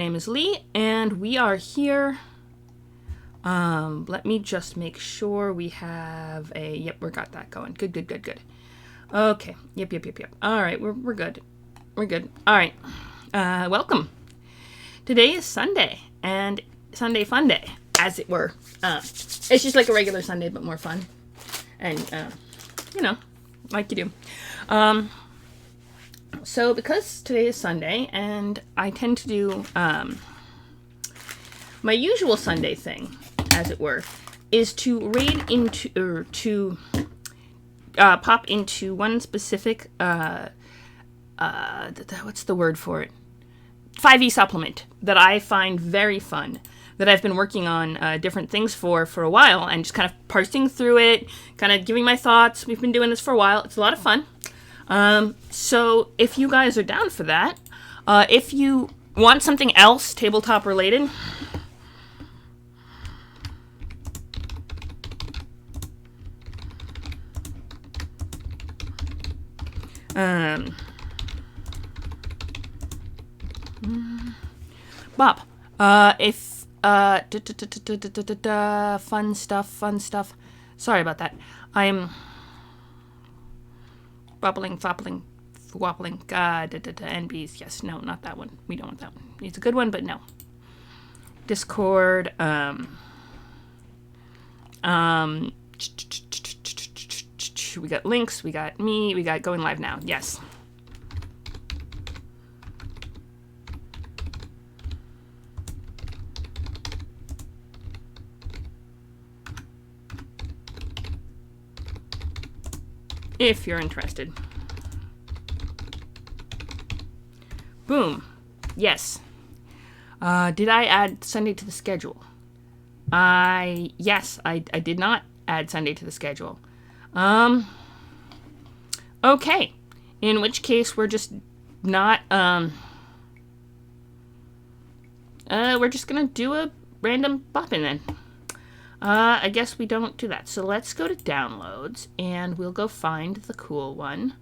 name is Lee, and we are here. Let me just make sure we have a. Yep, we got that going. Good. Okay. Yep. All right, we're good. We're good. All right. Welcome. Today is Sunday, and Sunday Funday, as it were. It's just like a regular Sunday, but more fun, and like you do. So because today is Sunday, and I tend to do my usual Sunday thing, as it were, is to raid into or to pop into one specific what's the word for it? 5e supplement that I find very fun, that I've been working on different things for a while, and just kind of parsing through it, kind of giving my thoughts. We've been doing this for a while. It's a lot of fun. So if you guys are down for that, if you want something else tabletop related, Bob, if fun stuff. Sorry about that. I'm bubbling, foppling, wobbling. NBs. Yes, no, not that one. We don't want that one. It's a good one, but no. Discord. We got links. We got me. We got going live now. Yes. If you're interested. Boom. Yes. Did I add Sunday to the schedule? Yes, I did not add Sunday to the schedule. Okay. In which case we're just not, we're just gonna do a random bopping then. I guess we don't do that. So let's go to downloads, and we'll go find the cool one.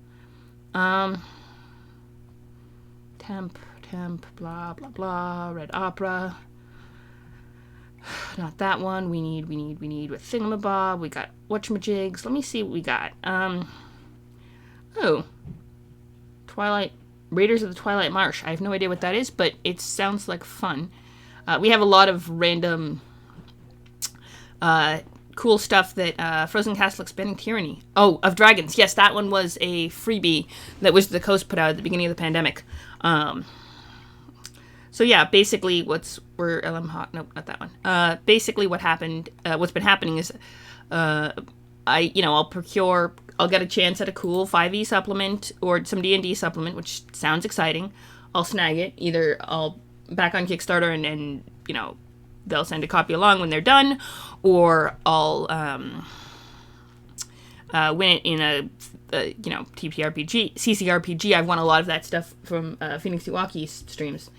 Temp, blah, blah, blah, Red Opera. Not that one. We need with Thingamabob. We got whatchamajigs. Let me see what we got. Twilight, Raiders of the Twilight Marsh. I have no idea what that is, but it sounds like fun. We have a lot of random cool stuff that Frozen Castle Expanding Tyranny. Oh, of Dragons. Yes, that one was a freebie that was the Coast put out at the beginning of the pandemic. So yeah, basically nope, not that one. Basically what happened, what's been happening is, I'll get a chance at a cool 5e supplement or some D&D supplement, which sounds exciting. I'll snag it. Either I'll back on Kickstarter and they'll send a copy along when they're done, or I'll win it in a TTRPG, CCRPG. I've won a lot of that stuff from Phoenix Iwaki streams.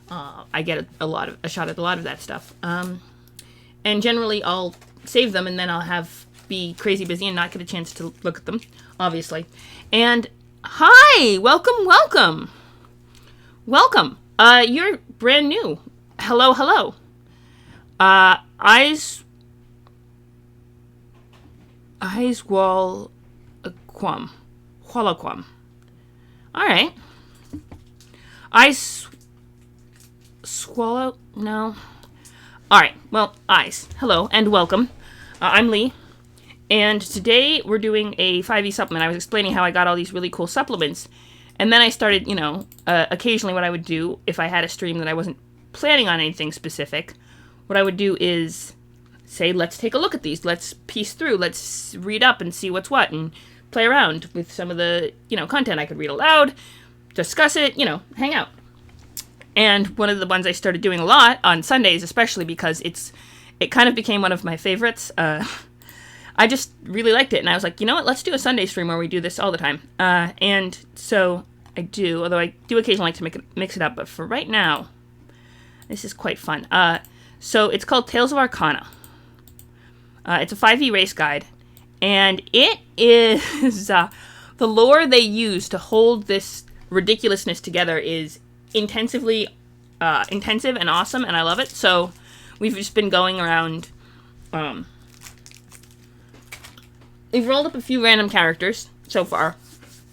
I get a shot at a lot of that stuff. And generally I'll save them, and then I'll be crazy busy and not get a chance to look at them, obviously. And hi, welcome. You're brand new. Hello. Eyes wall quam. All right. Eyes swallow? No. All right. Well, eyes. Hello and welcome. I'm Lee, and today we're doing a 5e supplement. I was explaining how I got all these really cool supplements, and then I started, occasionally what I would do if I had a stream that I wasn't planning on anything specific. What I would do is say, let's take a look at these. Let's piece through. Let's read up and see what's what, and play around with some of the, content. I could read aloud, discuss it, hang out. And one of the ones I started doing a lot on Sundays, especially because it kind of became one of my favorites. I just really liked it, and I was like, you know what? Let's do a Sunday stream where we do this all the time. And so I do, although I do occasionally like to mix it up. But for right now, this is quite fun. So it's called Tales of Arcana. It's a 5e race guide, and it is the lore they use to hold this ridiculousness together is intensively intensive and awesome, and I love it. So we've just been going around. We've rolled up a few random characters so far.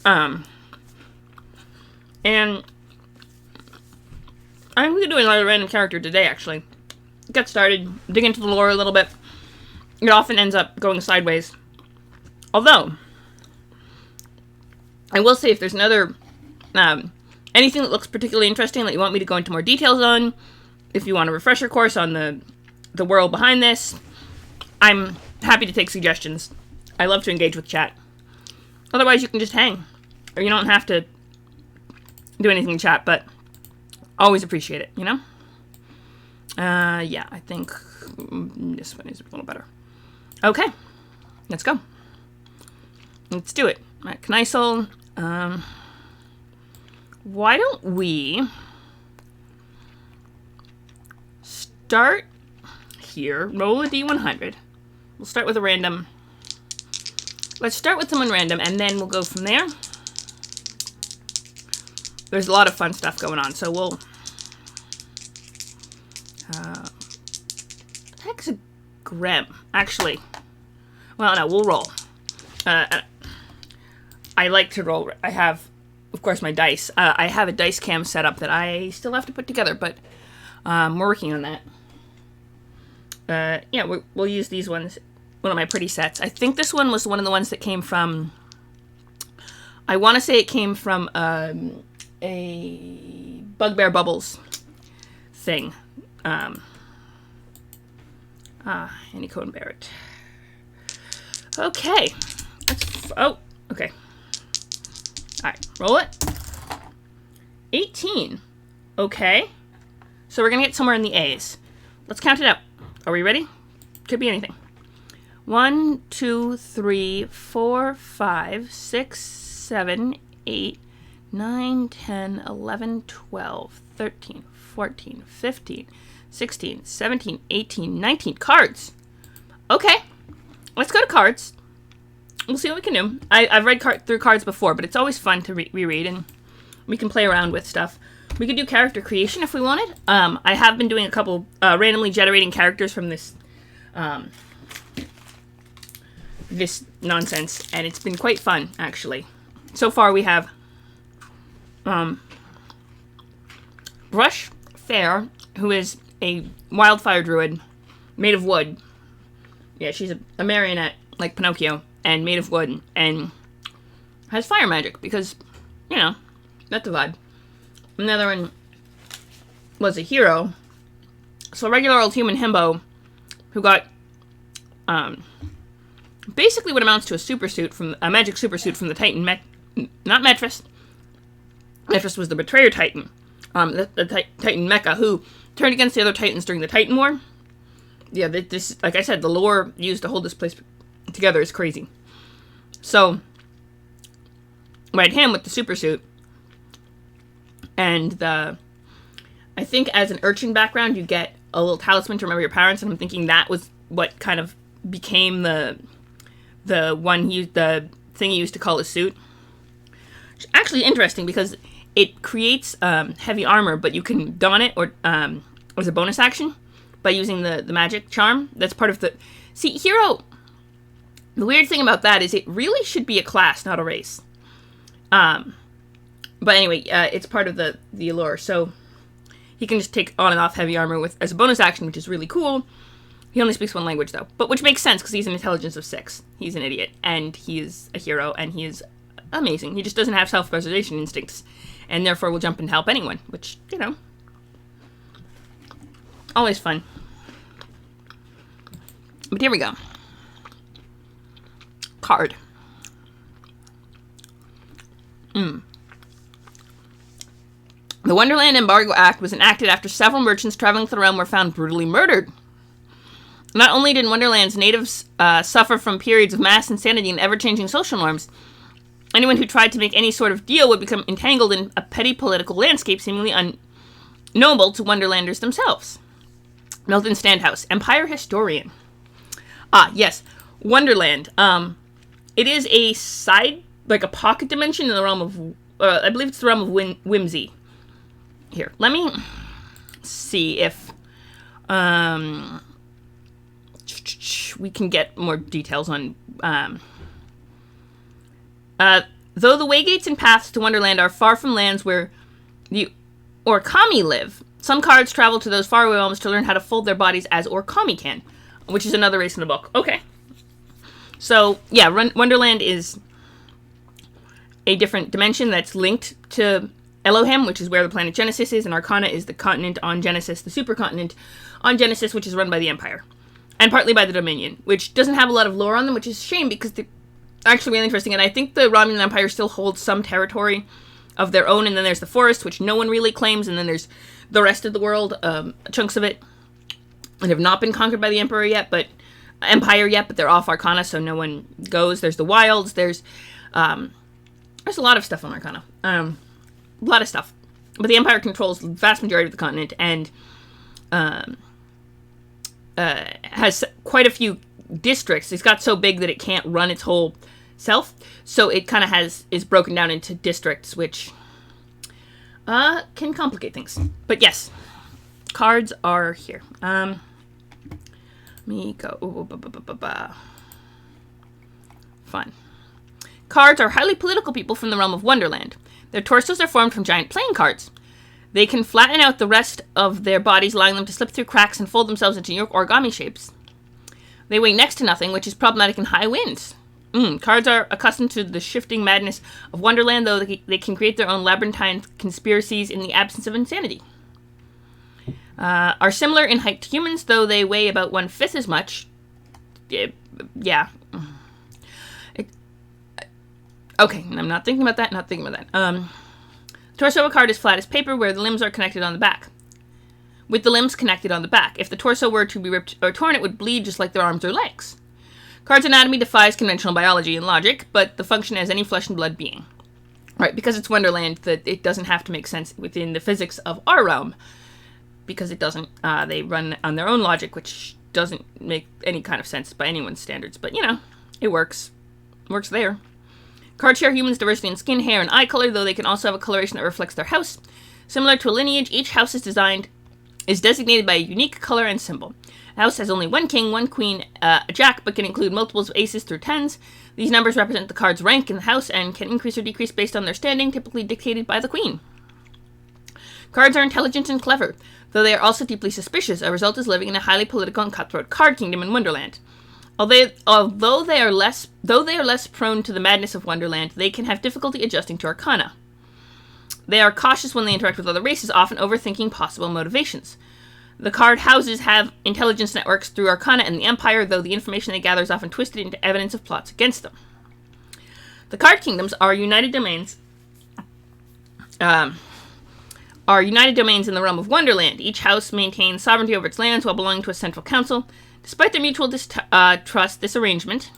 And I think we could do another random character today, actually. Get started, dig into the lore a little bit. It often ends up going sideways. Although, I will say if there's another, anything that looks particularly interesting that you want me to go into more details on, if you want a refresher course on the world behind this, I'm happy to take suggestions. I love to engage with chat. Otherwise, you can just hang. Or you don't have to do anything in chat, but always appreciate it, you know? Yeah, I think this one is a little better. Okay, let's go. Let's do it. All right, Kneisel, why don't we start here, roll a d100. We'll start with a random. Let's start with someone random, and then we'll go from there. There's a lot of fun stuff going on, so we'll... Hexagram. Actually, well, no, we'll roll. I like to roll. I have, of course, my dice. I have a dice cam set up that I still have to put together, but we're working on that. Yeah, we'll use these ones. One of my pretty sets. I think this one was one of the ones that came from... I want to say it came from a Bugbear Bubbles thing. Annie Cohen Barrett. Okay. Okay. Alright, roll it. 18. Okay. So we're going to get somewhere in the A's. Let's count it out. Are we ready? Could be anything. 1, 2, 3, 4, 5, 6, 7, 8, 9, 10, 11, 12, 13, 14, 15, 16, 17, 18, 19. Cards. Okay. Let's go to cards. We'll see what we can do. I've read through cards before, but it's always fun to reread, and we can play around with stuff. We could do character creation if we wanted. I have been doing a couple randomly generating characters from this this nonsense, and it's been quite fun, actually. So far we have Brush Fair, who is a wildfire druid made of wood. Yeah, she's a marionette, like Pinocchio, and made of wood, and has fire magic, because, you know, that's a vibe. Another one was a hero, so a regular old human himbo, who got, basically what amounts to a magic super suit from the Titan not Metris. Metris was the betrayer Titan. The Titan Mecha, who turned against the other Titans during the Titan War. Yeah, this, like I said, the lore used to hold this place together is crazy. So, we had him with the super suit. And I think as an urchin background, you get a little talisman to remember your parents, and I'm thinking that was what kind of became the thing he used to call his suit. It's actually interesting because it creates heavy armor, but you can don it or as a bonus action by using the magic charm. That's part of the... See, hero... The weird thing about that is it really should be a class, not a race. But anyway, it's part of the allure, so he can just take on and off heavy armor as a bonus action, which is really cool. He only speaks one language, though, but which makes sense, because he's an intelligence of 6. He's an idiot, and he is a hero, and he is amazing. He just doesn't have self-preservation instincts, and therefore will jump and help anyone, which, you know, always fun. But here we go. Card. The Wonderland Embargo Act was enacted after several merchants traveling through the realm were found brutally murdered. Not only did Wonderland's natives suffer from periods of mass insanity and ever-changing social norms, anyone who tried to make any sort of deal would become entangled in a petty political landscape seemingly unknowable to Wonderlanders themselves. Milton Standhouse, Empire Historian. Ah, yes, Wonderland. It is a side, like a pocket dimension in the realm of, I believe it's the realm of whimsy. Here, let me see if we can get more details on. Though the waygates and paths to Wonderland are far from lands where the Origami live, some cards travel to those faraway realms to learn how to fold their bodies as Origami can, which is another race in the book. Okay. So, yeah, Wonderland is a different dimension that's linked to Elohim, which is where the planet Genesis is, and Arcana is the continent on Genesis, the supercontinent on Genesis, which is run by the Empire. And partly by the Dominion, which doesn't have a lot of lore on them, which is a shame because they're actually really interesting. And I think the Romulan Empire still holds some territory of their own, and then there's the forest, which no one really claims, and then there's the rest of the world, chunks of it, and have not been conquered by the Empire yet, but they're off Arcana, so no one goes. There's the wilds, there's a lot of stuff on Arcana. A lot of stuff. But the Empire controls the vast majority of the continent, and has quite a few districts. It's got so big that it can't run its whole self, so it kind of is broken down into districts, which can complicate things. But yes, cards are here. Let me go. Fun. Cards are highly political people from the realm of Wonderland. Their torsos are formed from giant playing cards. They can flatten out the rest of their bodies, allowing them to slip through cracks and fold themselves into origami shapes. They weigh next to nothing, which is problematic in high winds. Cards are accustomed to the shifting madness of Wonderland, though they can create their own labyrinthine conspiracies in the absence of insanity. Are similar in height to humans, though they weigh about 1/5 as much. Yeah. Okay, I'm not thinking about that, torso of a card is flat as paper, where the limbs are connected on the back. With the limbs connected on the back. If the torso were to be ripped or torn, it would bleed just like their arms or legs. Card's anatomy defies conventional biology and logic, but the function as any flesh and blood being. Right, because it's Wonderland, that it doesn't have to make sense within the physics of our realm. Because it doesn't, they run on their own logic, which doesn't make any kind of sense by anyone's standards. But, it works. It works there. Cards share humans' diversity in skin, hair, and eye color, though they can also have a coloration that reflects their house. Similar to a lineage, each house is designated by a unique color and symbol. A house has only one king, one queen, a jack, but can include multiples of aces through tens. These numbers represent the card's rank in the house and can increase or decrease based on their standing, typically dictated by the queen. Cards are intelligent and clever, though they are also deeply suspicious. A result is living in a highly political and cutthroat card kingdom in Wonderland. Though they are less prone to the madness of Wonderland, they can have difficulty adjusting to Arcana. They are cautious when they interact with other races, often overthinking possible motivations. The card houses have intelligence networks through Arcana and the Empire, though the information they gather is often twisted into evidence of plots against them. The card kingdoms are united domains. In the realm of Wonderland. Each house maintains sovereignty over its lands while belonging to a central council. Despite their mutual distrust, this arrangement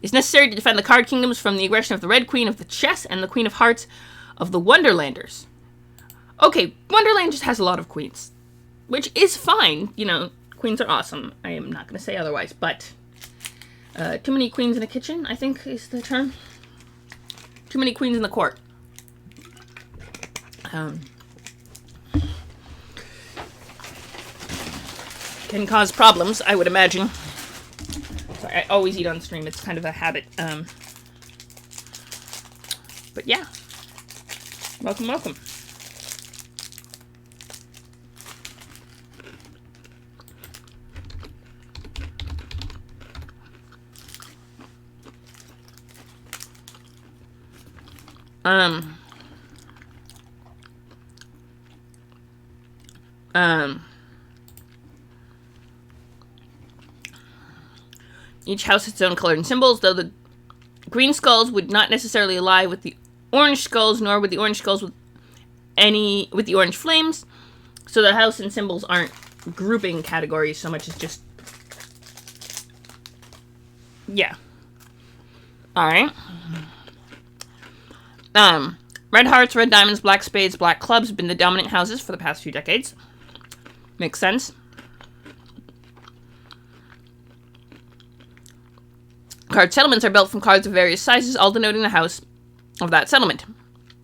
is necessary to defend the card kingdoms from the aggression of the Red Queen of the Chess and the Queen of Hearts of the Wonderlanders. Okay, Wonderland just has a lot of queens, which is fine. Queens are awesome. I am not going to say otherwise, but too many queens in a kitchen, I think is the term. Too many queens in the court. Can cause problems, I would imagine. Sorry, I always eat on stream. It's kind of a habit. But yeah. Welcome. Each house has its own color and symbols, though the green skulls would not necessarily ally with the orange skulls, nor would the orange skulls with the orange flames. So the house and symbols aren't grouping categories so much as just... Yeah. Alright. Red hearts, red diamonds, black spades, black clubs have been the dominant houses for the past few decades. Makes sense. Card settlements are built from cards of various sizes, all denoting the house of that settlement.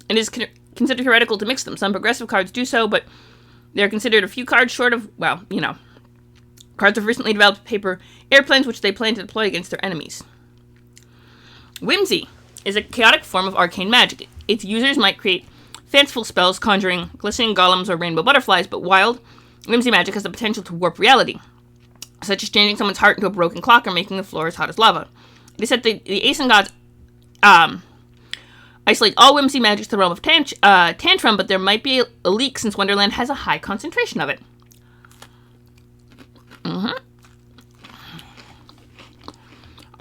It is considered heretical to mix them. Some progressive cards do so, but they're considered a few cards short of, well, you know. Cards have recently developed paper airplanes, which they plan to deploy against their enemies. Whimsy is a chaotic form of arcane magic. Its users might create fanciful spells conjuring glistening golems or rainbow butterflies, but wild, whimsy magic has the potential to warp reality, such as changing someone's heart into a broken clock or making the floor as hot as lava. It is said the Aeson gods isolate all whimsy magic to the realm of tantrum, but there might be a leak since Wonderland has a high concentration of it.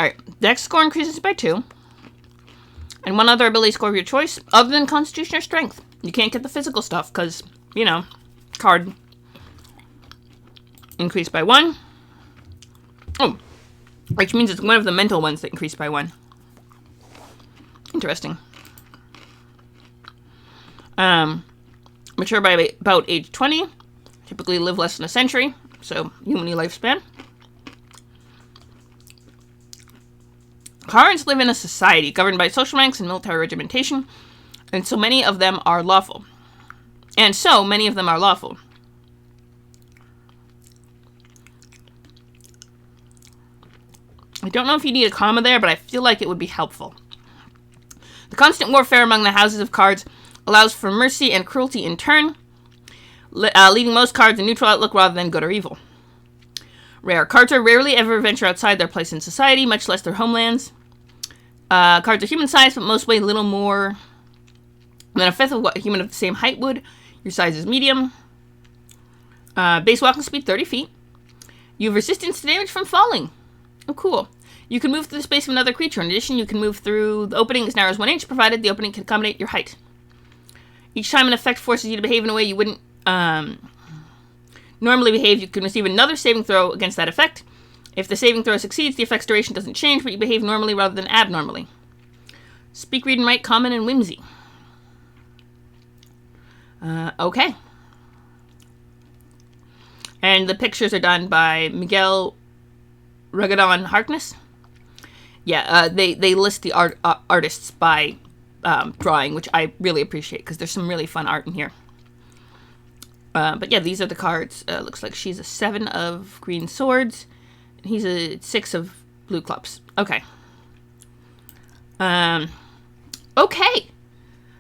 Alright, dex score increases by 2. And one other ability score of your choice, other than Constitution or Strength. You can't get the physical stuff, because, you know, card increased by 1. Oh, which means it's one of the mental ones that increased by 1. Interesting. Mature by about age 20. Typically live less than a century, so human lifespan. Cards live in a society governed by social ranks and military regimentation, and so many of them are lawful. I don't know if you need a comma there, but I feel like it would be helpful. The constant warfare among the houses of cards allows for mercy and cruelty in turn, leaving most cards a neutral outlook rather than good or evil. Rare. Cards are rarely ever venture outside their place in society, much less their homelands. Cards are human-sized, but most weigh little more than a fifth of what a human of the same height would. Your size is medium. Base walking speed, 30 feet. You have resistance to damage from falling. Oh, cool. You can move through the space of another creature. In addition, you can move through the opening as narrow as 1 inch, provided the opening can accommodate your height. Each time an effect forces you to behave in a way you wouldn't normally behave, you can receive another saving throw against that effect. If the saving throw succeeds, the effect's duration doesn't change, but you behave normally rather than abnormally. Speak, read, and write, common, and whimsy. Okay. And the pictures are done by Miguel Regadon Harkness. Yeah, they list the artists by drawing, which I really appreciate, because there's some really fun art in here. But yeah, these are the cards. Looks like she's a 7 of green swords. He's a 6 of blue clubs. Okay. Okay.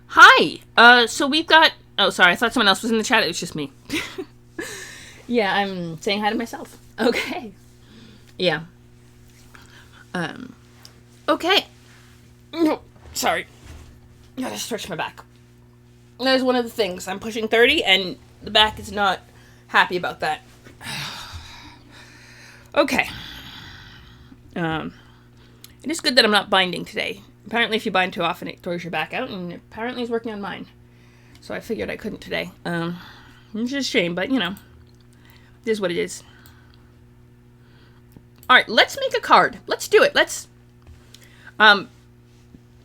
Hi. So we've got... Oh, sorry. I thought someone else was in the chat. It was just me. Yeah, I'm saying hi to myself. Okay. Yeah. Okay. Sorry. Gotta stretch my back. That is one of the things. I'm pushing 30, and the back is not happy about that. Okay. It is good that I'm not binding today. Apparently if you bind too often, it throws your back out, and apparently it's working on mine. So I figured I couldn't today. It's just a shame, but, you know, it is what it is. Alright, let's make a card. Let's do it.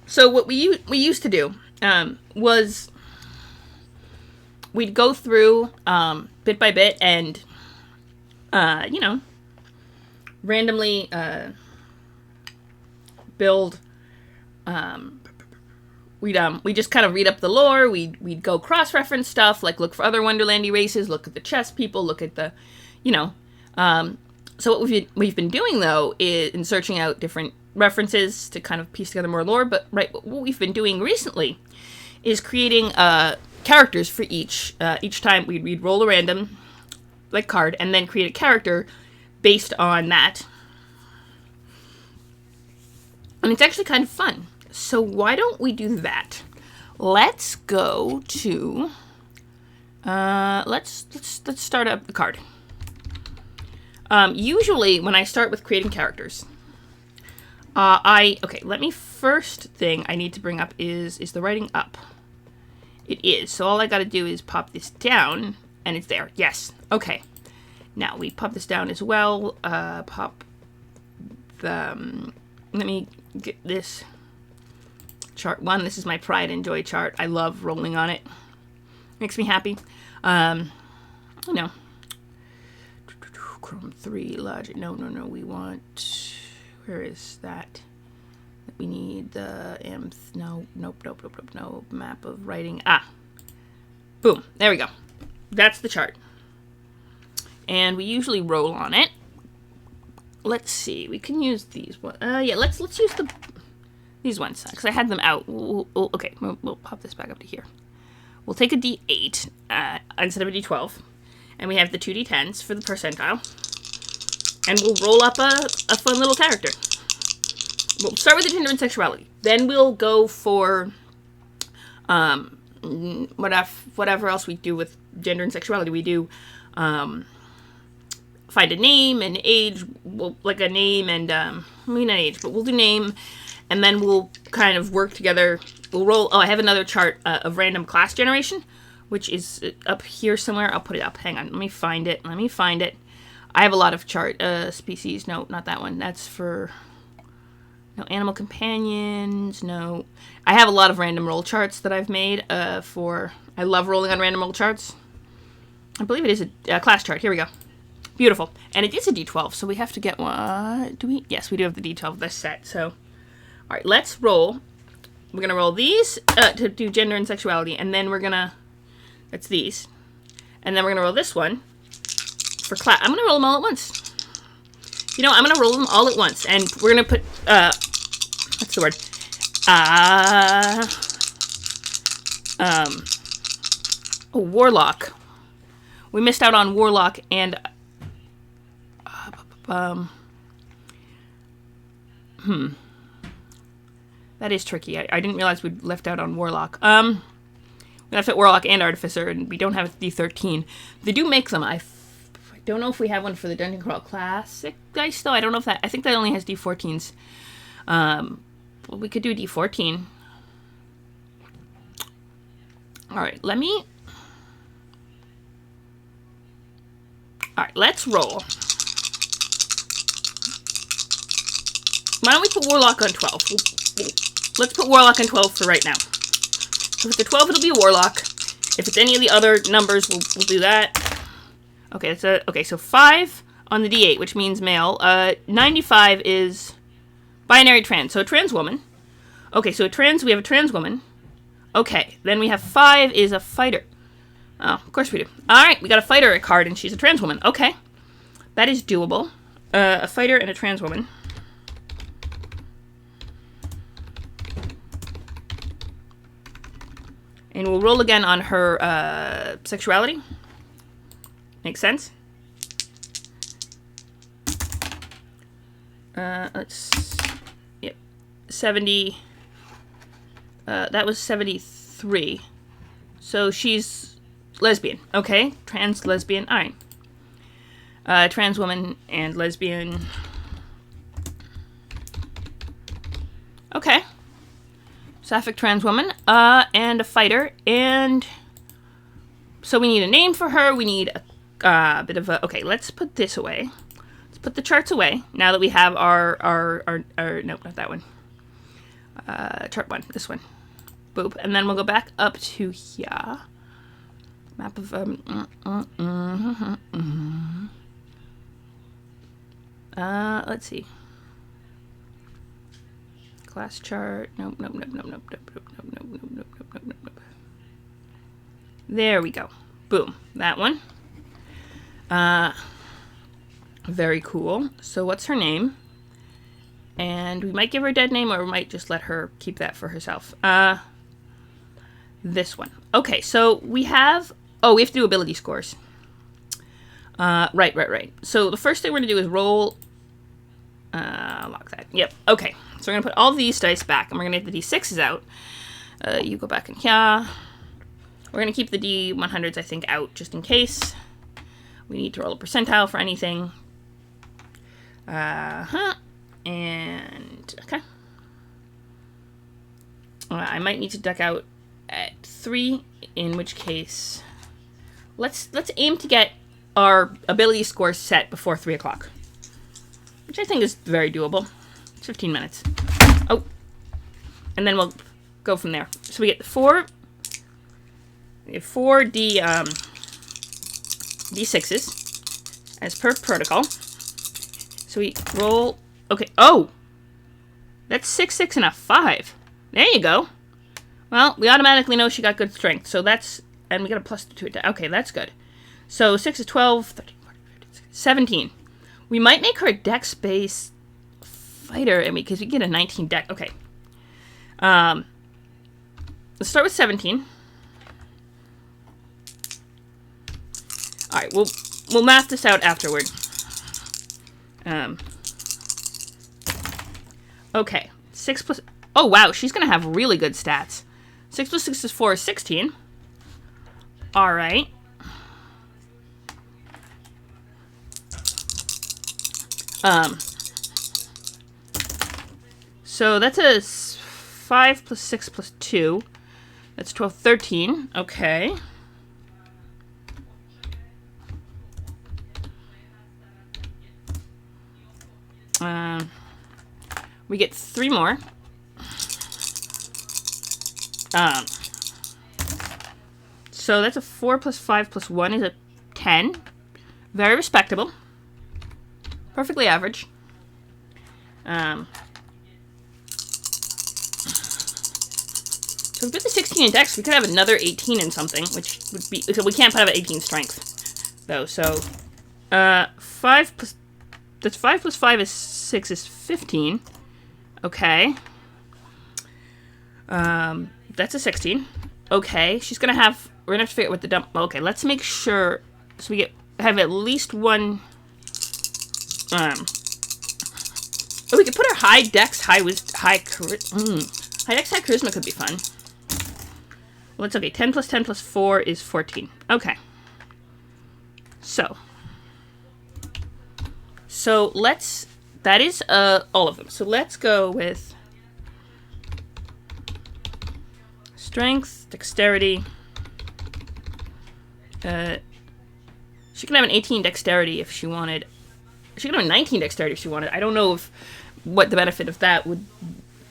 So what we used to do, was we'd go through, bit by bit and, you know, randomly, build, we'd just kind of read up the lore, we'd go cross-reference stuff, like look for other Wonderlandy races, look at the chess people, look at the, you know, so what we've been doing, though, is in searching out different references to kind of piece together more lore, but what we've been doing recently is creating, characters for each time we'd roll a random, like, card, and then create a character based on that. And it's actually kind of fun. So why don't we do that? Let's go to, let's start up the card. Usually when I start with creating characters, okay, let me first thing I need to bring up is the writing up. It is. So all I gotta do is pop this down, and it's there. Yes. Okay. Now, we pop this down as well. Pop the... let me get this chart 1. This is my Pride and Joy chart. I love rolling on it. Makes me happy. You know. Chrome 3, Logic. No. We want... Where is that? We need the no map of writing. Boom. There we go. That's the chart. And we usually roll on it. Let's see. We can use these ones. Yeah, let's use these ones because I had them out. Okay, we'll pop this back up to here. We'll take a D8 instead of a D12, and we have the 2 D10s for the percentile, and we'll roll up a fun little character. We'll start with the gender and sexuality. Then we'll go for whatever else we do with gender and sexuality. We do find a name and age, like a name and not age, but we'll do name, and then we'll kind of work together. We'll roll. Oh, I have another chart of random class generation, which is up here somewhere. I'll put it up. Hang on. Let me find it. I have a lot of chart species. No, not that one. That's for no animal companions. No, I have a lot of random roll charts that I've made for. I love rolling on random roll charts. I believe it is a class chart. Here we go. Beautiful. And it is a D12, so we have to get one. Do we? Yes, we do have the D12 of this set. So, all right, let's roll. We're going to roll these to do gender and sexuality, and then we're going to, that's these. And then we're going to roll this one for class. I'm going to roll them all at once. You know, I'm going to roll them all at once, and we're going to put, what's the word? Warlock. We missed out on Warlock and, That is tricky. I didn't realize we'd left out on Warlock. We left out Warlock and Artificer, and we don't have a D13. They do make them. I don't know if we have one for the Dungeon Crawl Classic dice, though. I don't know if that... I think that only has D14s. Well, we could do a D14. Alright, Alright, let's roll. Why don't we put Warlock on 12? Let's put Warlock on 12 for right now. So if it's a 12, it'll be a Warlock. If it's any of the other numbers, we'll do that. Okay, so 5 on the D8, which means male. 95 is binary trans, so a trans woman. Okay, so we have a trans woman. Okay, then we have 5 is a fighter. Oh, of course we do. Alright, we got a fighter card, and she's a trans woman. Okay, that is doable. A fighter and a trans woman. And we'll roll again on her sexuality. Makes sense? Yep. 70. That was 73. So she's lesbian. Okay. Trans lesbian. Alright. Trans woman and lesbian. Okay. Sapphic trans woman, and a fighter, and so we need a name for her. We need a bit of a... Okay, let's put this away. Let's put the charts away now that we have our nope, not that one. Chart 1, this one. Boop, and then we'll go back up to here. Map of let's see. Class chart. Nope. There we go. Boom. That one. Very cool. So what's her name? And we might give her a dead name, or we might just let her keep that for herself. This one. Okay, so we have... Oh, we have to do ability scores. Right. So the first thing we're going to do is roll... lock that. Yep. Okay. So we're going to put all these dice back, and we're going to get the D6s out. You go back in here. We're going to keep the D100s, I think, out, just in case. We need to roll a percentile for anything. And, okay. I might need to duck out at 3, in which case... Let's aim to get our ability scores set before 3 o'clock. Which I think is very doable. 15 minutes. Oh. And then we'll go from there. So we get 4 D6s as per protocol. So we roll... Okay. Oh! That's 6, 6, and a 5. There you go. Well, we automatically know she got good strength. So that's... And we got a plus 2 attack. Okay, that's good. So 6 is 12, 13, 14, 15, 16, 17. We might make her a dex-based fighter, and because we get a 19 dex. Okay. Let's start with 17. All right, we'll math this out afterward. Okay, 6 plus... Oh, wow, she's going to have really good stats. 6 plus 6 is 4 is 16. All right. So that's a 5 plus 6 plus 2. That's 12, 13. Okay. We get 3 more. So that's a 4 plus 5 plus 1 is a 10. Very respectable. Perfectly average. So with the 16 in dex, we could have another 18 in something, which would be... So we can't have an 18 strength, though. So, 5 plus... That's 5 plus 5 is 6 is 15. Okay. That's a 16. Okay, she's gonna have... We're gonna have to figure out what the dump... Okay, let's make sure... So we have at least one... Oh, we could put her high dex, high dex, high charisma could be fun. Well, it's okay. 10 plus 10 plus 4 is 14. Okay. So let's... That is all of them. So let's go with... Strength, dexterity. She can have an 18 dexterity if she wanted. She can have a 19 dexterity if she wanted. I don't know what the benefit of that would...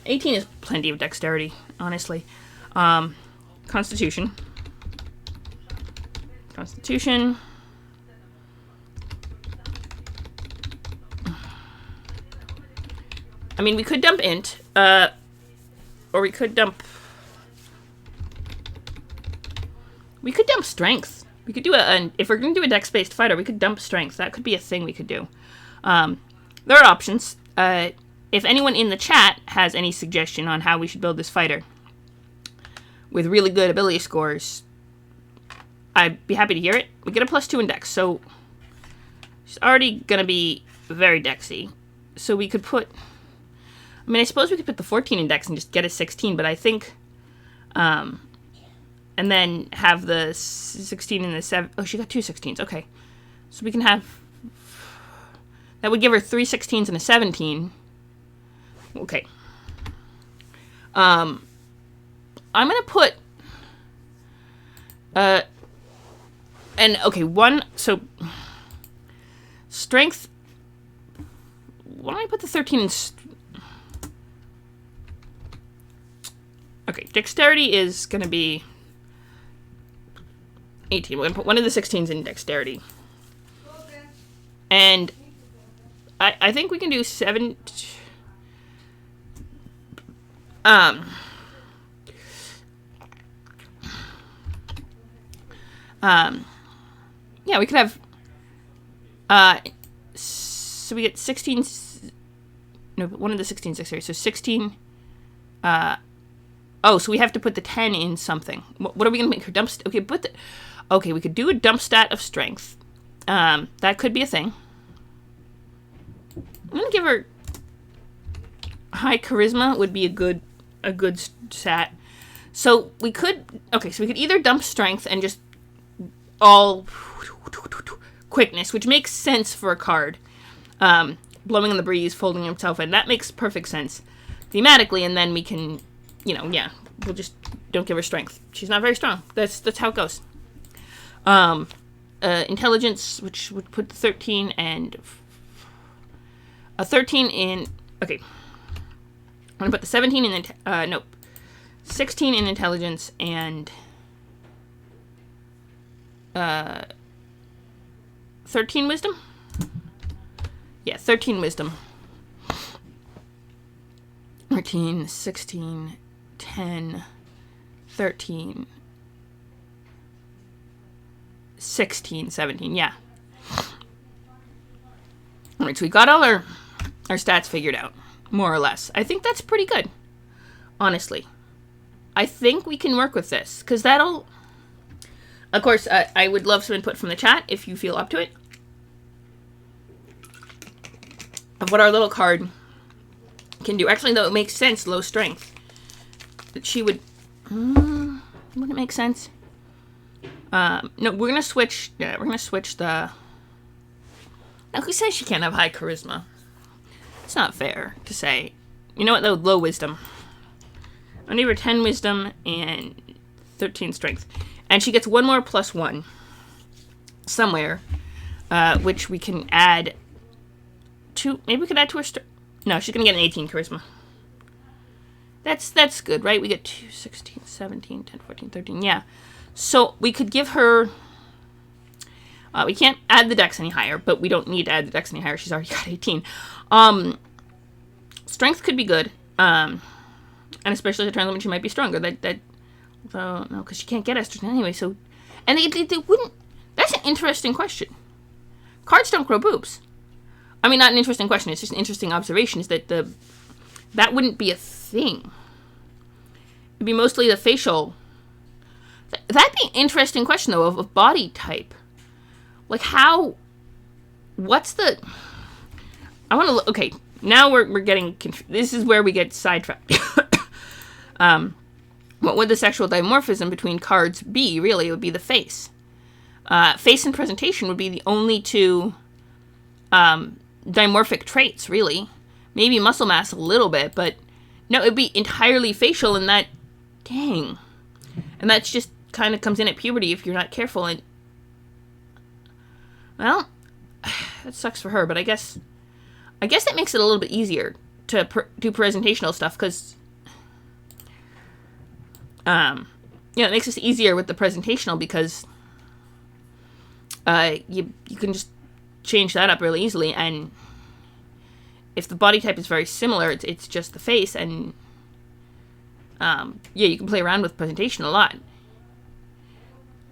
18 is plenty of dexterity, honestly. Constitution. Constitution. I mean, we could dump int, or we could dump... We could dump strength. We could do if we're going to do a dex-based fighter, we could dump strength. That could be a thing we could do. There are options. If anyone in the chat has any suggestion on how we should build this fighter with really good ability scores, I'd be happy to hear it. We get a +2 in dex, so she's already going to be very dexy. So we could put... I mean, I suppose we could put the 14 in dex and just get a 16, but I think... and then have the 16 and the 7... Oh, she got 2 16s. Okay. So we can have... That would give her 3 16s and a 17. Okay. I'm going to put... and, okay, one... So... Strength... Why don't I put the 13 in... Okay, dexterity is going to be... 18. We're going to put one of the 16s in dexterity. Okay. And I think we can do 7... yeah, we could have... so we get 16... No, one of the 16s dexterity. So 16... oh, so we have to put the 10 in something. What are we going to make her dump... Okay, put the... Okay, we could do a dump stat of strength. That could be a thing. I'm going to give her... High charisma would be a good stat. So we could... Okay, so we could either dump strength and just all quickness, which makes sense for a card. Blowing in the breeze, folding himself in. That makes perfect sense thematically, and then we can... You know, yeah, we'll just don't give her strength. She's not very strong. That's how it goes. Intelligence, which would put 13 and a 13 in. Okay, I'm gonna put the 17 in. Nope, 16 in intelligence and 13 wisdom. Yeah, 13 wisdom. 14, 16, 10, 13, 16, 17, yeah. Alright, so we got all our stats figured out, more or less. I think that's pretty good, honestly. I think we can work with this, because that'll... Of course, I would love some input from the chat, if you feel up to it, of what our little card can do. Actually, though, it makes sense, low strength. That she would... wouldn't it make sense? No, we're going to switch... Yeah, we're going to switch the... Now, who says she can't have high charisma? It's not fair to say. You know what, though? Low wisdom. I need her 10 wisdom and 13 strength. And she gets one more +1 somewhere, which we can add to... Maybe we could add to her... No, she's going to get an 18 charisma. That's good, right? We get 2, 16, 17, 10, 14, 13. Yeah. So we could give her... we can't add the dex any higher, but we don't need to add the dex any higher. She's already got 18. Strength could be good. And especially at the turn limit, she might be stronger. No, because she can't get estrogen anyway, so... And they wouldn't... That's an interesting question. Cards don't grow boobs. I mean, not an interesting question, it's just an interesting observation, is that that wouldn't be a thing. It'd be mostly the facial... That'd be an interesting question, though, of body type. Like, how... What's the... I want to look... Okay, now we're getting... This is where we get sidetracked. What would the sexual dimorphism between cards be, really? It would be the face. Face and presentation would be the only two dimorphic traits, really. Maybe muscle mass a little bit, but no, it would be entirely facial, and that... Dang. And that just kind of comes in at puberty if you're not careful, and... Well, that sucks for her, but I guess that makes it a little bit easier to do presentational stuff, because... it makes it easier with the presentational because you can just change that up really easily, and if the body type is very similar, it's just the face, and you can play around with presentation a lot,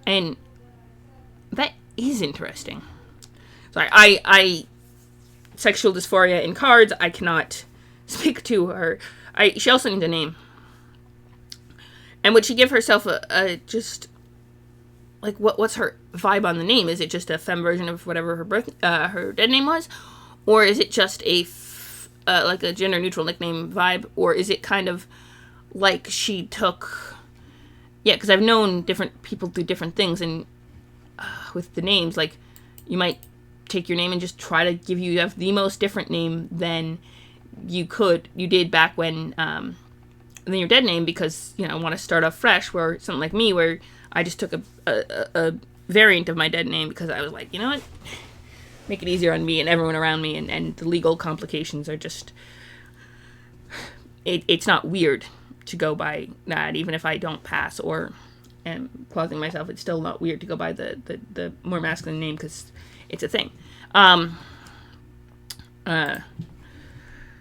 and that is interesting. Sorry, I sexual dysphoria in cards, I cannot speak to her. She also needs a name. And would she give herself a just, like, what's her vibe on the name? Is it just a femme version of whatever her dead name was? Or is it just like a gender-neutral nickname vibe? Or is it kind of like she took... Yeah, because I've known different people do different things, and with the names, like, you might take your name and just try to give you the most different name than you did back when... than your dead name, because, I want to start off fresh, where something like me, where I just took a variant of my dead name, because I was like, you know what, make it easier on me and everyone around me, and the legal complications are just, it's not weird to go by that, even if I don't pass or am causing myself, it's still not weird to go by the more masculine name, because it's a thing.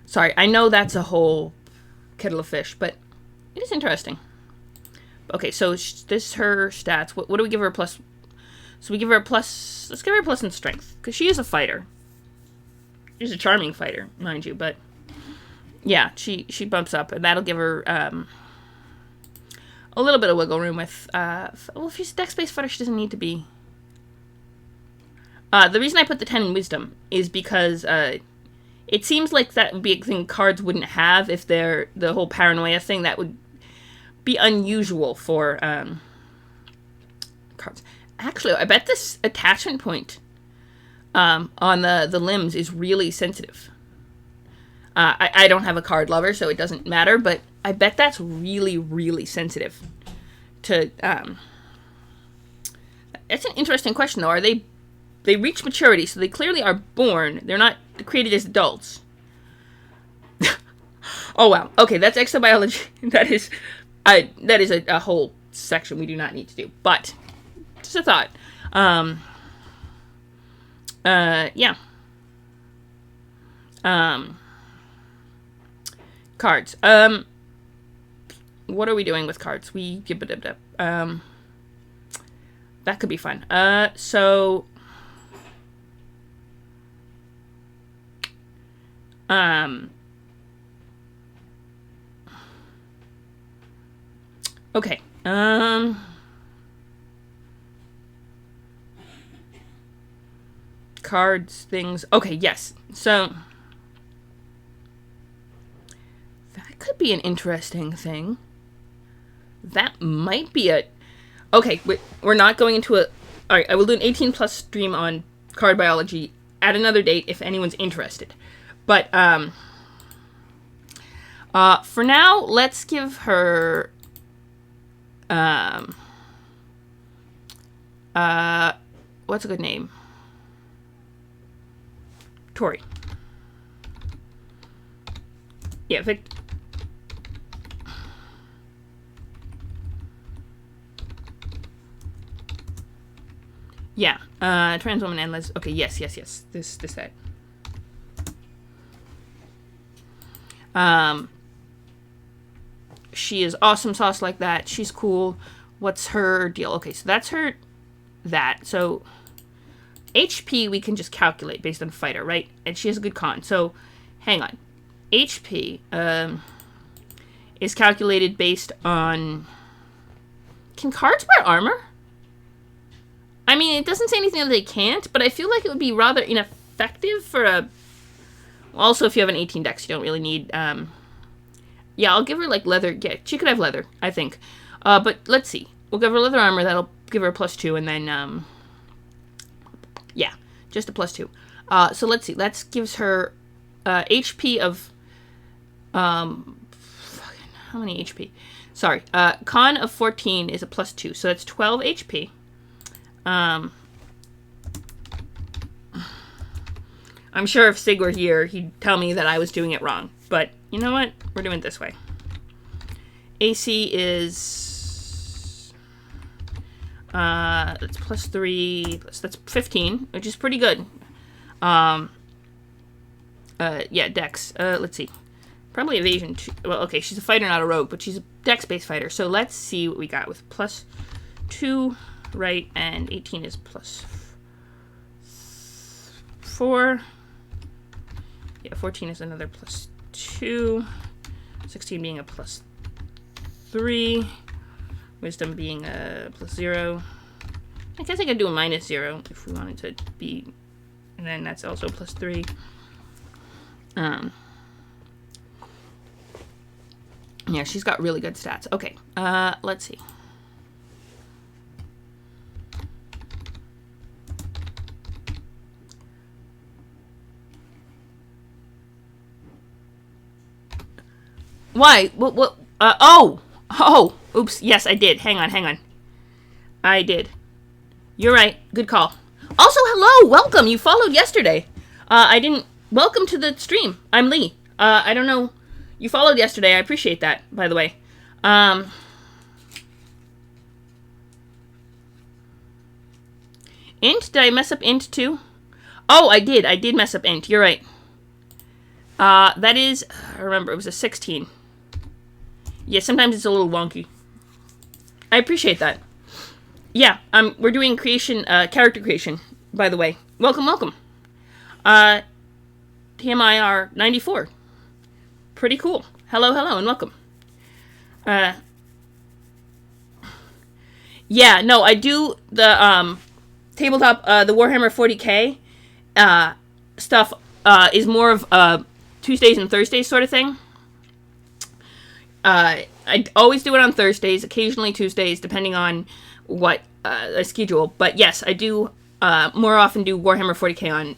Sorry, I know that's a whole kettle of fish, but it is interesting. Okay, so this is her stats. What do we give her a plus? So we give her a plus. Let's give her a plus in strength, because she is a fighter. She's a charming fighter, mind you, but yeah, she bumps up, and that'll give her a little bit of wiggle room with. Well, if she's a dex-based fighter, she doesn't need to be. The reason I put the 10 in wisdom is because it seems like that would be a thing cards wouldn't have if they're the whole paranoia thing. That would be unusual for cards. Actually, I bet this attachment point on the limbs is really sensitive. I don't have a card lover, so it doesn't matter, but I bet that's really, really sensitive to... That's an interesting question, though. Are they reach maturity, so they clearly are born. They're not created as adults. Oh, wow. Okay, that's exobiology. That is a whole section we do not need to do. But, just a thought. Yeah. Cards. What are we doing with cards? That could be fun. Okay. Cards, things. Okay, yes. So that could be an interesting thing. That might be a... Okay, we're not going into a... Alright, I will do an 18 plus stream on card biology at another date if anyone's interested. But, for now, let's give her... what's a good name? Tori. Yeah, yeah, trans woman and les... Okay, yes. This, that. She is awesome sauce like that. She's cool. What's her deal? Okay, so that's her... That. So... HP we can just calculate based on fighter, right? And she has a good con. So, hang on. HP is calculated based on... Can cards wear armor? I mean, it doesn't say anything that they can't, but I feel like it would be rather ineffective for a... Also, if you have an 18 dex, you don't really need... Yeah, I'll give her, like, leather. Yeah, she could have leather, I think. But let's see. We'll give her leather armor. That'll give her a +2, and then... Yeah, just a +2. So let's see. That gives her HP of... how many HP? Sorry. Con of 14 is a +2, so that's 12 HP. I'm sure if Sig were here, he'd tell me that I was doing it wrong. But you know what? We're doing it this way. AC is... that's +3, that's 15, which is pretty good. Yeah, Dex. Let's see. Probably evasion. Well, okay, she's a fighter, not a rogue, but she's a Dex-based fighter. So let's see what we got with +2, right? And 18 is +4. Yeah, 14 is another +2. 16 being a +3. Wisdom being a +0. I guess I could do a -0 if we wanted to be... And then that's also +3. Yeah, she's got really good stats. Okay, let's see. Why? What? Oh! Oops. Yes, I did. Hang on. I did. You're right. Good call. Also, hello! Welcome! You followed yesterday. I didn't... Welcome to the stream. I'm Lee. I don't know... You followed yesterday. I appreciate that, by the way. Int? Did I mess up int too? Oh, I did. I did mess up int. You're right. That is... Remember, it was a 16. Yeah, sometimes it's a little wonky. I appreciate that. Yeah, we're doing creation, character creation, by the way. Welcome. TMIR 94. Pretty cool. Hello, and welcome. Yeah, no, I do the, tabletop, the Warhammer 40k, stuff, is more of a Tuesdays and Thursdays sort of thing. I always do it on Thursdays, occasionally Tuesdays, depending on what, I schedule. But yes, I do, more often do Warhammer 40k on,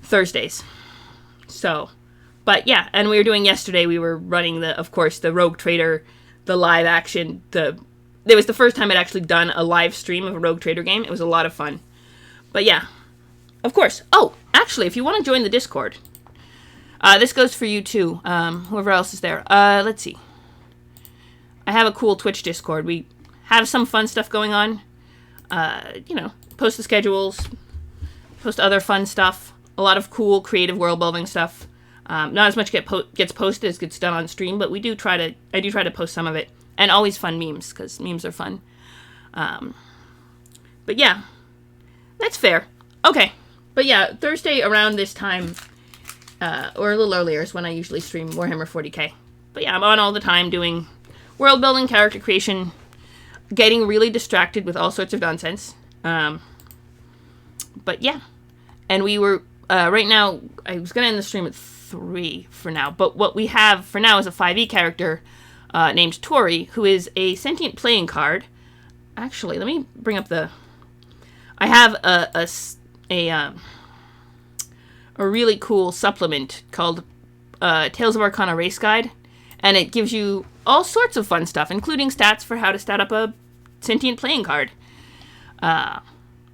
Thursdays. So... But yeah, and we were doing yesterday, we were running of course, the Rogue Trader, the live action, it was the first time I'd actually done a live stream of a Rogue Trader game. It was a lot of fun. But yeah, of course. Oh, actually, if you want to join the Discord, this goes for you too, whoever else is there. Let's see. I have a cool Twitch Discord. We have some fun stuff going on. Post the schedules, post other fun stuff, a lot of cool creative world building stuff. Not as much gets posted as gets done on stream, but I do try to post some of it, and always fun memes, because memes are fun. But yeah, that's fair. Okay, but yeah, Thursday around this time, or a little earlier, is when I usually stream Warhammer 40k. But yeah, I'm on all the time doing world building, character creation, getting really distracted with all sorts of nonsense. But yeah, and we were right now. I was gonna end the stream at 3 for now, but what we have for now is a 5e character named Tori, who is a sentient playing card. Actually, let me bring up the. I have a really cool supplement called Tales of Arcana Race Guide, and it gives you all sorts of fun stuff, including stats for how to stat up a sentient playing card.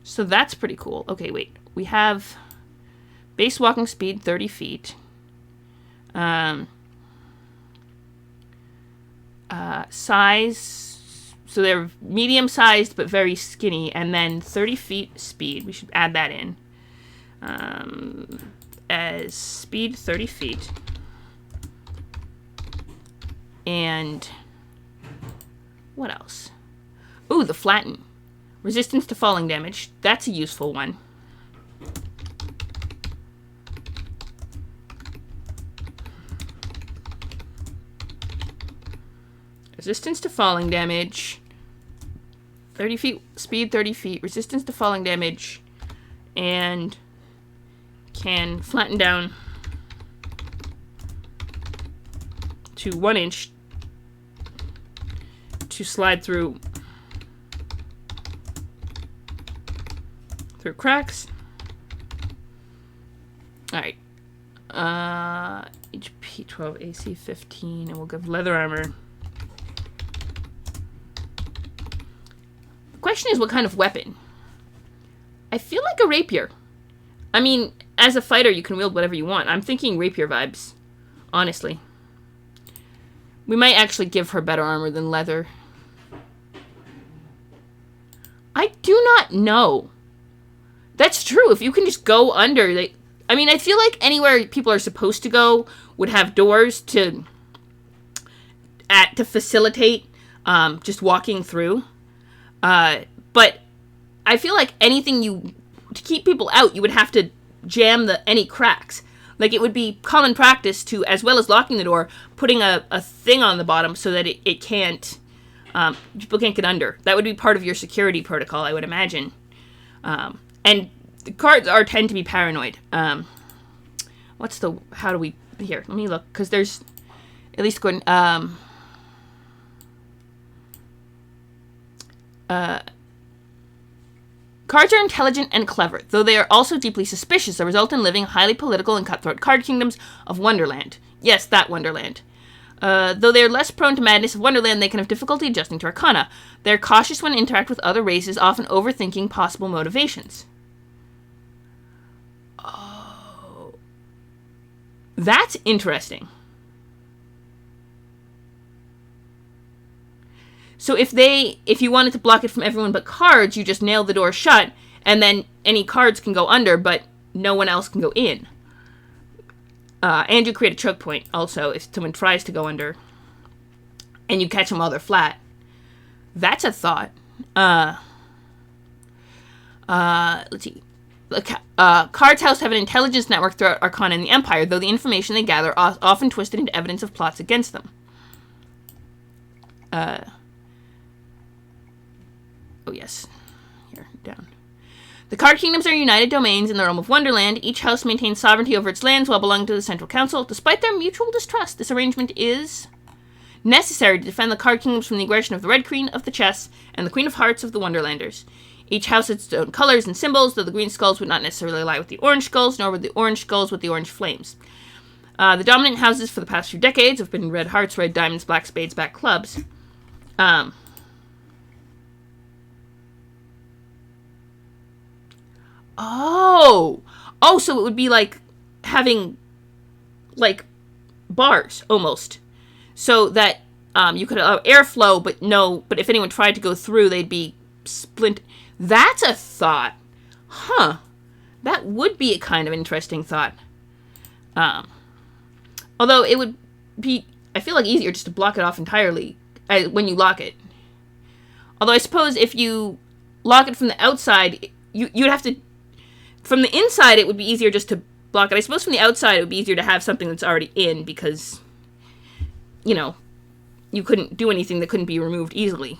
So that's pretty cool. Okay, wait. We have base walking speed 30 feet. Size, so they're medium-sized but very skinny, and then 30 feet speed. We should add that in. As speed 30 feet. And what else? Ooh, the flatten. Resistance to falling damage. That's a useful one. Resistance to falling damage. 30 feet, speed 30 feet, resistance to falling damage, and can flatten down to 1 inch to slide through cracks. Alright. HP 12, AC 15, and we'll give leather armor. The question is, what kind of weapon? I feel like a rapier. I mean, as a fighter, you can wield whatever you want. I'm thinking rapier vibes, honestly. We might actually give her better armor than leather. I do not know. That's true. If you can just go under, I mean, I feel like anywhere people are supposed to go would have doors to facilitate just walking through. But I feel like to keep people out, you would have to jam any cracks. Like, it would be common practice to, as well as locking the door, putting a thing on the bottom so that it can't, people can't get under. That would be part of your security protocol, I would imagine. And the cards tend to be paranoid. How do we, here, let me look, because there's, at least going, cards are intelligent and clever, though they are also deeply suspicious that result in living highly political and cutthroat card kingdoms of Wonderland. Yes, that Wonderland. Though they are less prone to madness of Wonderland, they can have difficulty adjusting to Arcana. They are cautious when interact with other races, often overthinking possible motivations. Oh. That's interesting. So if you wanted to block it from everyone but cards, you just nail the door shut, and then any cards can go under, but no one else can go in. And you create a choke point, also, if someone tries to go under, and you catch them while they're flat. That's a thought. Let's see. Cards House have an intelligence network throughout Arcana and the Empire, though the information they gather is often twisted into evidence of plots against them. Oh, yes. Here, down. The card kingdoms are united domains in the realm of Wonderland. Each house maintains sovereignty over its lands while belonging to the Central Council. Despite their mutual distrust, this arrangement is necessary to defend the card kingdoms from the aggression of the Red Queen of the Chess and the Queen of Hearts of the Wonderlanders. Each house has its own colors and symbols, though the green skulls would not necessarily lie with the orange skulls, nor would the orange skulls with the orange flames. The dominant houses for the past few decades have been red hearts, red diamonds, black spades, black clubs. Oh, so it would be like having, like, bars, almost. So that you could allow airflow, but if anyone tried to go through, they'd be splint. That's a thought. Huh. That would be a kind of interesting thought. Although it would be, I feel like, easier just to block it off entirely when you lock it. Although I suppose if you lock it from the outside, you'd have to... From the inside, it would be easier just to block it. I suppose from the outside, it would be easier to have something that's already in because, you know, you couldn't do anything that couldn't be removed easily.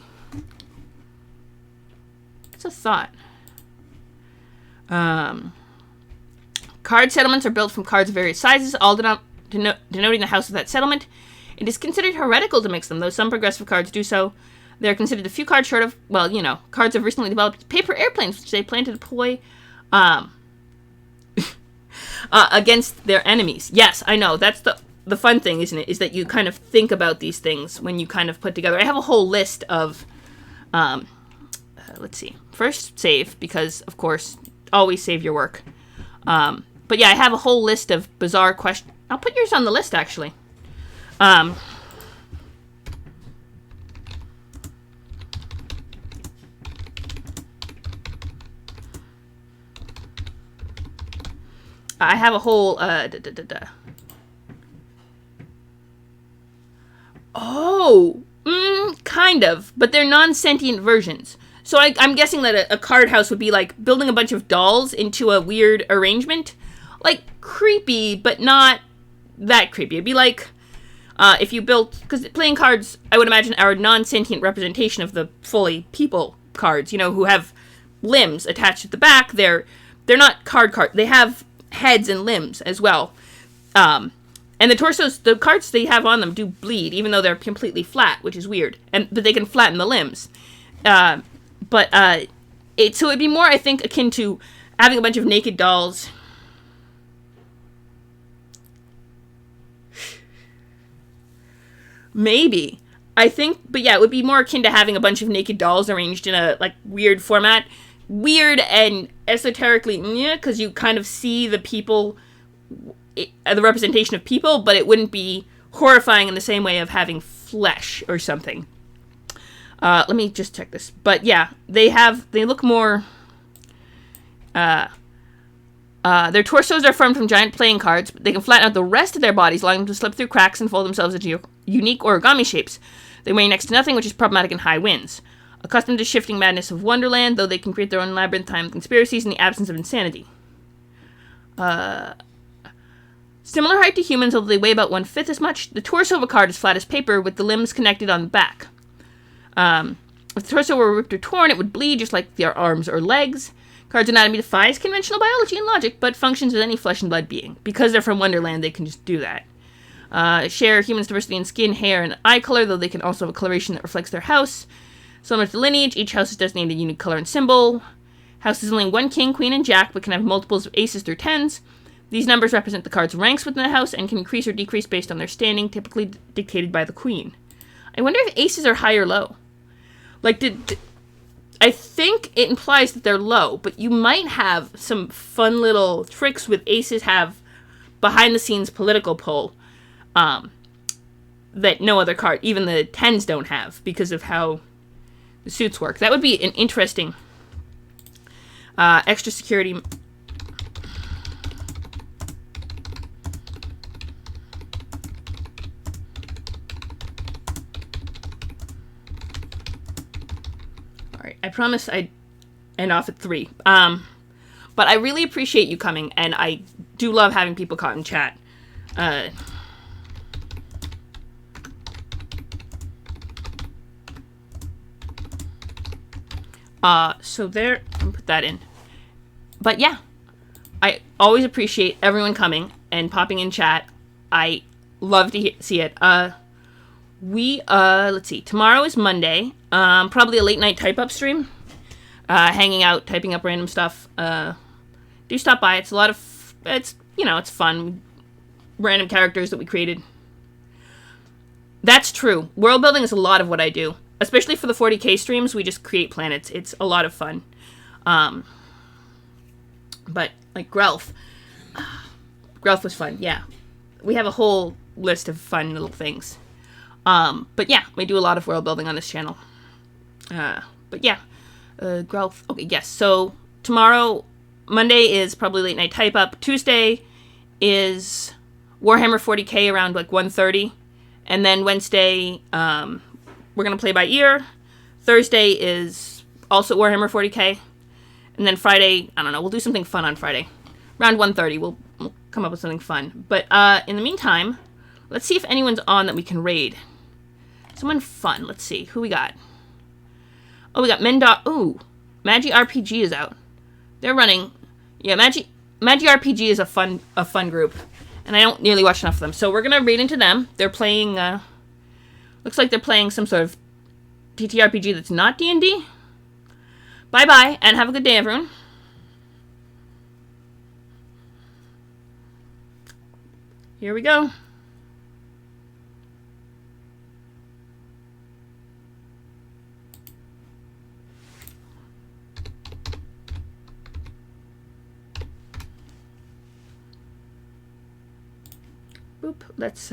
It's a thought. Card settlements are built from cards of various sizes, all denoting the house of that settlement. It is considered heretical to mix them, though some progressive cards do so. They are considered a few cards short of, well, you know, cards have recently developed paper airplanes, which they plan to deploy against their enemies. Yes, I know. That's the fun thing, isn't it? Is that you kind of think about these things when you kind of put together. I have a whole list of, let's see. First, save, because, of course, always save your work. But yeah, I have a whole list of bizarre questions. I'll put yours on the list, actually. I have a whole, Oh, kind of, but they're non-sentient versions. So I'm guessing that a card house would be like building a bunch of dolls into a weird arrangement. Like, creepy, but not that creepy. It'd be like, if you built, because playing cards, I would imagine, are a non-sentient representation of the fully people cards, you know, who have limbs attached at the back. They're not cards. They have heads and limbs as well. And the torsos, the cards they have on them do bleed, even though they're completely flat, which is weird. But they can flatten the limbs. So it'd be more, I think, akin to having a bunch of naked dolls. Maybe. I think, but yeah, it would be more akin to having a bunch of naked dolls arranged in a, like, weird format. Weird and esoterically, because you kind of see the people, the representation of people, but it wouldn't be horrifying in the same way of having flesh or something. Let me just check this. But yeah, they look more, their torsos are formed from giant playing cards, but they can flatten out the rest of their bodies, allowing them to slip through cracks and fold themselves into unique origami shapes. They weigh next to nothing, which is problematic in high winds. Accustomed to shifting madness of Wonderland, though they can create their own labyrinthine conspiracies in the absence of insanity. Similar height to humans, although they weigh about 1/5 as much, the torso of a card is flat as paper, with the limbs connected on the back. If the torso were ripped or torn, it would bleed, just like their arms or legs. Card's anatomy defies conventional biology and logic, but functions as any flesh and blood being. Because they're from Wonderland, they can just do that. Share humans' diversity in skin, hair, and eye color, though they can also have a coloration that reflects their house. Similar to lineage, each house is designated a unique color and symbol. House is only one king, queen, and jack, but can have multiples of aces through tens. These numbers represent the card's ranks within the house and can increase or decrease based on their standing, typically dictated by the queen. I wonder if aces are high or low. Like, I think it implies that they're low, but you might have some fun little tricks with aces have behind-the-scenes political pull that no other card, even the tens, don't have because of how the suits work. That would be an interesting extra security. Alright, I promise I'd end off at 3. But I really appreciate you coming, and I do love having people caught in chat. So there, I'll put that in. But yeah, I always appreciate everyone coming and popping in chat. I love to see it. Let's see, tomorrow is Monday. Probably a late night type up stream. Hanging out, typing up random stuff. Do stop by. It's a lot of, it's fun. Random characters that we created. That's true. World building is a lot of what I do. Especially for the 40k streams, we just create planets. It's a lot of fun. But, like, Grelf. Grelf was fun, yeah. We have a whole list of fun little things. But yeah, we do a lot of world building on this channel. But yeah, Grelf. Okay, yes. So, tomorrow, Monday is probably late night type up. Tuesday is Warhammer 40k around like 1:30, and then Wednesday we're gonna play by ear. Thursday is also Warhammer 40k, and then Friday, I don't know, we'll do something fun on Friday. Around 1:30, we'll come up with something fun. But in the meantime, let's see if anyone's on that we can raid. Someone fun. Let's see who we got. Oh, we got Mendar. Ooh, Magi RPG is out. They're running. Yeah, Magi RPG is a fun group, and I don't nearly watch enough of them. So we're gonna raid into them. They're playing. Looks like they're playing some sort of TTRPG that's not D&D. Bye bye, and have a good day, everyone. Here we go. Boop. Let's